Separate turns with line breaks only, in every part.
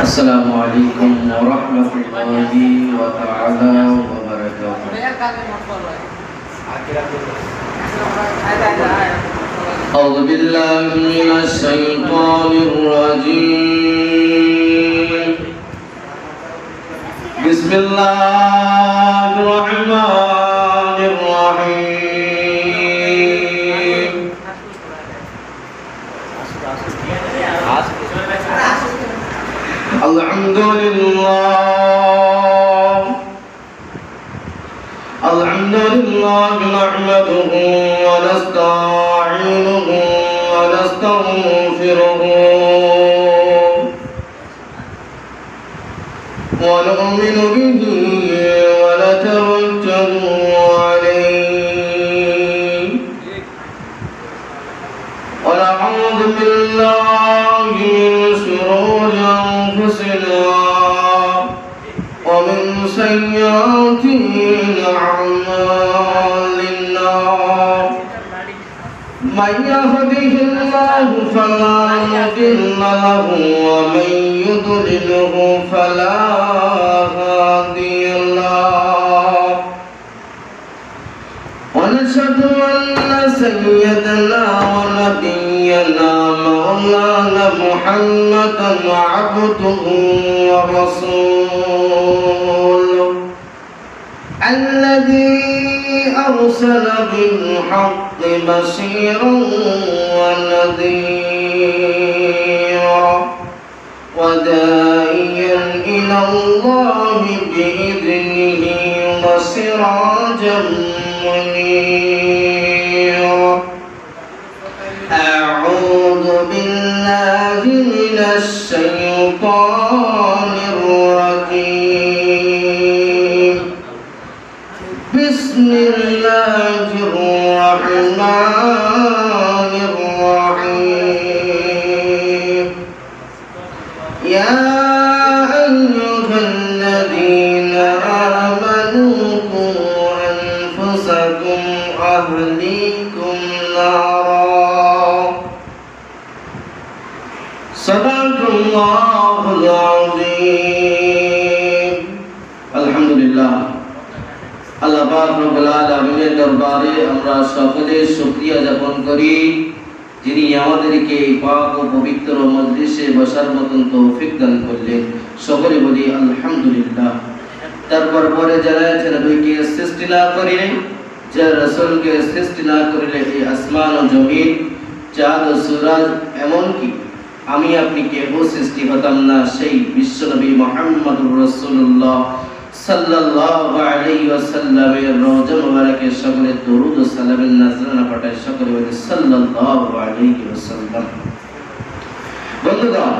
السلام عليكم ورحمة الله وتعالى وبركاته. أعوذ بالله من الشيطان الرجيم. بسم الله الرحمن الرحيم. الحمد لله نحمده ونستعينه ونستغفره ونؤمن به ونتوكل عليه ونعوذ بالله من شرور أنفسنا ومن سيئات أعمالنا من يهده الله فلا مضل له ومن يضلله فلا هادي له ونشهد أن سيدنا ونبينا مولانا محمدا عبده ورسوله الذي أرسل بالحق بشيرا ونذيرا وداعيا إلى الله بإذنه وسراجا منيرا. أعوذ بالله من الشيطان الرجيم. بسم الله الرحمن الرحيم. يا أيها الذين آمنوا قوا أنفسكم وأهليكم نارا. صدق الله العظيم. الحمد لله. আল্লাহ পাক রব্বুল আলামিনের দরবারে আমরা সকলে শুকরিয়া জ্ঞাপন করি যিনি আমাদেরকে পাক ও পবিত্র মজলিসে বসার মতন তৌফিক দান করলেন। সকলে বলি আলহামদুলিল্লাহ। তারপর পরে যারা নবীকে সৃষ্টি না করিলে, যারা রাসূলকে সৃষ্টি না করিলে এই আসমান ও জমিন, চাঁদ ও সূরজ এমনকি আমি আপনি কেউ সৃষ্টি হতাম না। সেই বিশ্বনবী মুহাম্মদুর রাসূলুল্লাহ সাল্লাল্লাহু আলাইহি ওয়াসাল্লামের রওজা মুবারকে সকলে দরুদ ও সালামের নজরানা পাঠায়। সকলে বলি সাল্লাল্লাহু আলাইহি ওয়াসাল্লাম। বন্ধুগণ,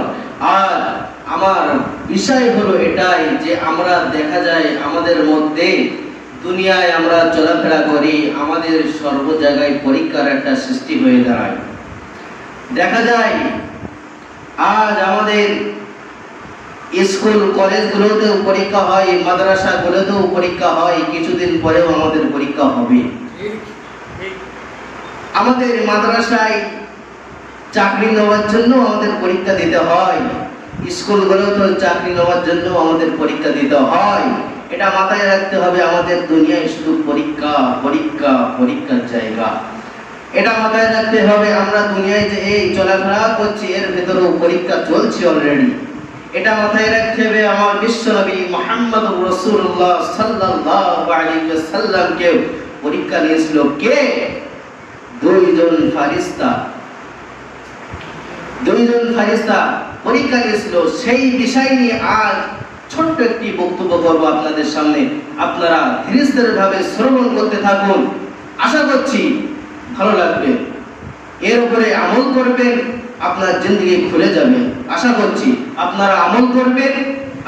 আজ আমার বিষয় হলো এটাই যে আমরা দেখা যায় আমাদের মধ্যে দুনিয়ায় আমরা চলাফেরা করি, আমাদের সর্ব জায়গায় পরীক্ষার একটা সৃষ্টি হয়ে দাঁড়ায়। দেখা যায় আজ আমাদের স্কুল কলেজগুলোতেও পরীক্ষা হয়, মাদ্রাসাগুলোতেও পরীক্ষা হয়, কিছুদিন পরেও আমাদের পরীক্ষা হবে। আমাদের মাদ্রাসায় চাকরি নেওয়ার জন্য আমাদের পরীক্ষা দিতে হয়, স্কুলগুলোতেও চাকরি নেওয়ার জন্য আমাদের পরীক্ষা দিতে হয়। এটা মাথায় রাখতে হবে, আমাদের দুনিয়ায় শুধু পরীক্ষা পরীক্ষা পরীক্ষার জায়গা। এটা মাথায় রাখতে হবে, আমরা দুনিয়ায় যে এই চলাফেরা করছি এর ভেতরেও পরীক্ষা চলছে অলরেডি। এটা মাথায় রাখতে হবে, আমার বিশ্বনবী মুহাম্মদুর রাসূলুল্লাহ সাল্লাল্লাহু আলাইহি ওয়াসাল্লামকে পরীক্ষা নিয়েছিল কে? দুইজন ফারিস্তা পরীক্ষা নিয়েছিল। সেই বিষয় নিয়ে আজ ছোট্ট একটি বক্তব্য করব আপনাদের সামনে। আপনারা ধীরে ধীরে ভাবে শ্রবণ করতে থাকুন, আশা করছি ভালো লাগবে। এর উপরে আমল করবেন, আপনার জিন্দগি খুলে যাবে। আশা করছি আপনারা আমল করবেন,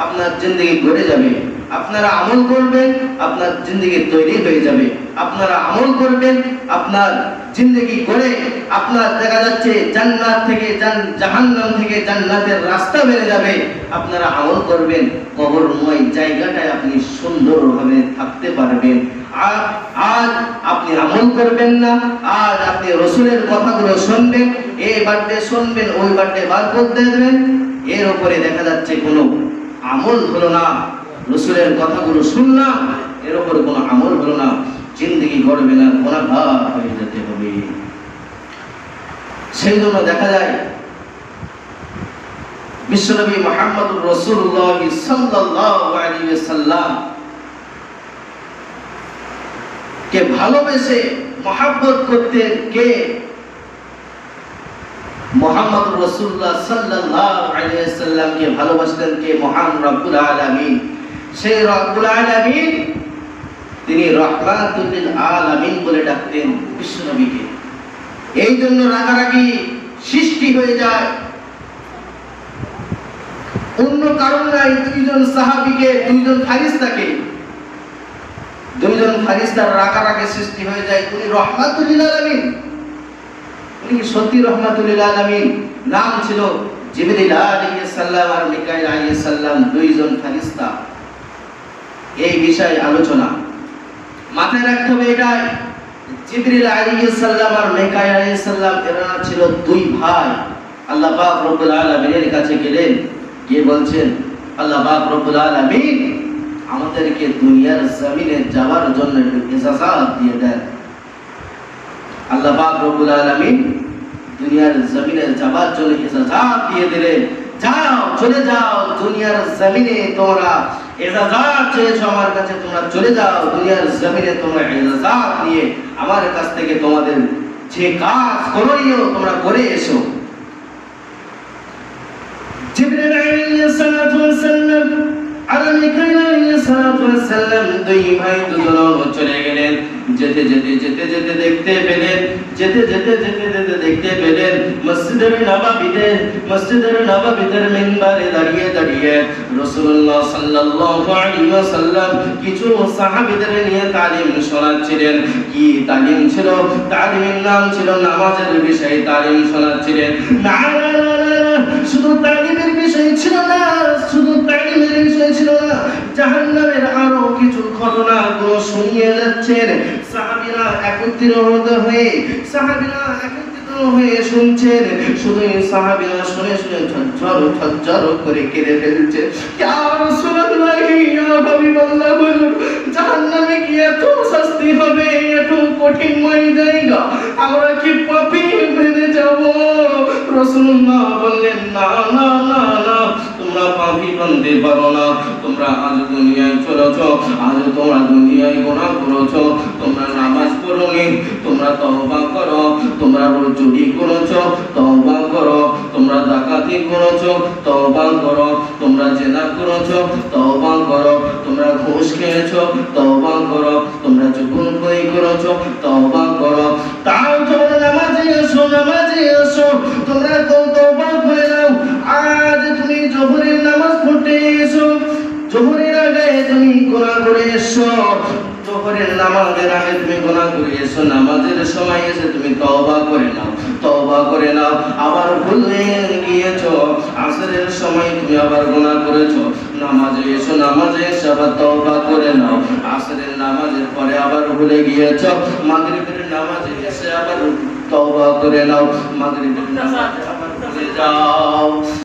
আপনার জিন্দগি গড়ে যাবে। আপনারা আমল করবেন, আপনার জিন্দগি তৈরি হয়ে যাবে। আপনারা আমল করবেন, আপনার জিন্দগি গড়ে আপনার দেখা যাচ্ছে জান্নাত থেকে জাহান্নাম থেকে জান্নাতের রাস্তা বেড়ে যাবে। আপনারা আমল করবেন, কবরময় জায়গাটায় আপনি সুন্দরভাবে থাকতে পারবেন। আজ আপনি আমল করবেন না, আজ আপনি রসুলের কথাগুলো শুনবেন, এই বার্থডে শুনবেন, ওই বার্থডে বার করতে দেবেন, এর উপরে দেখা যাচ্ছে কোনো আমল হলো না, রাসূলের কথাগুলো শুনলাম, এর উপরে কোনো আমল হলো না, জিন্দেগি গড়বে না, গুনাহগার হয়ে যেতে হবে। সেই জন্য দেখা যায় বিশ্বনবী মুহাম্মদুর রাসূলুল্লাহ সাল্লাল্লাহু আলাইহি ওয়াসাল্লাম কে ভালোবেসে মহব্বত করতেন কে? মুহাম্মদুর রাসূলুল্লাহ সাল্লাল্লাহু আলাইহি ওয়াসাল্লাম কে ভালোবাসতেন কে? মহান রব্বুল আলামিন। সেই রব্বুল আলামিন তিনি রাহমাতুল লিল আলামিন বলে ডাকতেন বিশ্বনবীকে। এই জন্য রাগারাগি সৃষ্টি হয়ে যায়, অন্য কারণ নাই। দুইজন সাহাবীকে, দুইজন ফেরেশতাকে, দুইজন ফেরেশতার রাগারাগি সৃষ্টি হয়ে যায়। উনি রাহমাতুল লিল আলামিন, উনি সত্যি রাহমাতুল লিল আলামিন। নাম ছিল জিবরিল আলাইহিস সালাম আর মিকাইল আলাইহিস সালাম, দুইজন ফেরেশতা। এই বিষয়ে আলোচনা মাথায় রাখতে হবে এটাই, জিবরিল আলাইহিস সালাম আর মিকাইল আলাইহিস সালাম এরা ছিল দুই ভাই। আল্লাহ পাক রব্বুল আলামিনের কাছে গেলেন, গিয়ে বলছেন আল্লাহ পাক রব্বুল আলামিন আমাদেরকে দুনিয়ার জমিনে যাওয়ার জন্য একটু ইজাজত দিয়ে দেন। আল্লাহ পাক রব্বুল আলামিন দুনিয়ার জমিনে যাওয়ার জন্য ইজাজত দিয়ে দিলেন, যাও চলে যাও দুনিয়ার জমিনে, তোমরা ইজাজত চেয়েছো আমার কাছে, তোমরা চলে যাও দুনিয়ার জমিনে, তোমরা ইজাজত নিয়ে আমার কাছ থেকে তোমাদের যে কাজ করণীয় তোমরা করে এসো। জিবরিল আলাইহিস সালাতু ওয়াস সালাম আর মিকাইল আলাইহিস সালাতু ওয়াস সালাম দুই ভাই দুজন চলে গেলেন। যেতে যেতে যেতে যেতে দেখতে পেলেন, যেতে যেতে যেতে যেতে দেখতে পেলেন মসজিদের নববীতে মিম্বারে দাঁড়িয়ে দাঁড়িয়ে রাসূলুল্লাহ সাল্লাল্লাহু আলাইহি ওয়াসাল্লাম কিছু সাহাবীদের নিয়ে তালিম শোনাচ্ছিলেন। কি তালিম ছিল? তালিমের নাম ছিল নামাজের বিষয়ে তালিম শোনাচ্ছিলেন। না না না, শুধু তালিমের বিষয় ছিল না, শুধু তালিমের বিষয় ছিল না, জাহান্নামের আরো কিছু ঘটনা গুলো শুনিয়ে যাচ্ছেন। সাহাবীরা একত্রিত হয়ে শুনছেন। শুধু সাহাবীরা শুনে শুনে ঝরঝর করে কেঁদে ফেলছে। ইয়া রাসূলুল্লাহ, ইয়া হাবিবাল্লাহ, বলুন জাহান্নামে কি এত শাস্তি হবে? এত কঠিনময় জায়গা, আমরা কি পাপী হয়ে যাব? রাসূলুল্লাহ বললেন না না না না, তোমরা পাপী বানতে পারো না। তোমরা আজ দুনিয়ায় চলেছো, আজ তোমরা দুনিয়ায় গুনাহ করেছো, তোমরা নামাজ পড়োনি, তোমরা তওবা করো, তোমরা চুরি করেছো, তওবা করো, তোমরা ডাকাতি করেছো, তওবা করো, তোমরা জিনা করেছো, তওবা করো, তোমরা ঘুষ খেয়েছো, তওবা করো, তোমরা চুগলখড়ি করেছো, তওবা করো। তাও তোমরা নামাজে এসো, নামাজে এসো, তোমরা তওবা করে নাও। আজ তুমি জোহরের নামাজ পড়তে এসো, জোহরের আগে তুমি গুনাহ করে এসো, জোহরের নামাজের আগে তুমি গুনাহ করে এসো, নামাজের সময় এসে তুমি তওবা করে নাও, তওবা করে নাও। আবার ভুলে গিয়েছো, আসরের সময় তুমি আবার গুনাহ করেছো, নামাজে এসো, নামাজে এসে আবার তওবা করে নাও। আসরের নামাজের পরে আবার ভুলে গিয়েছো, মাগরিবের নামাজে এসে আবার তওবা করে নাও, মাগরিবের নামাজে আবার ভুলে যাও।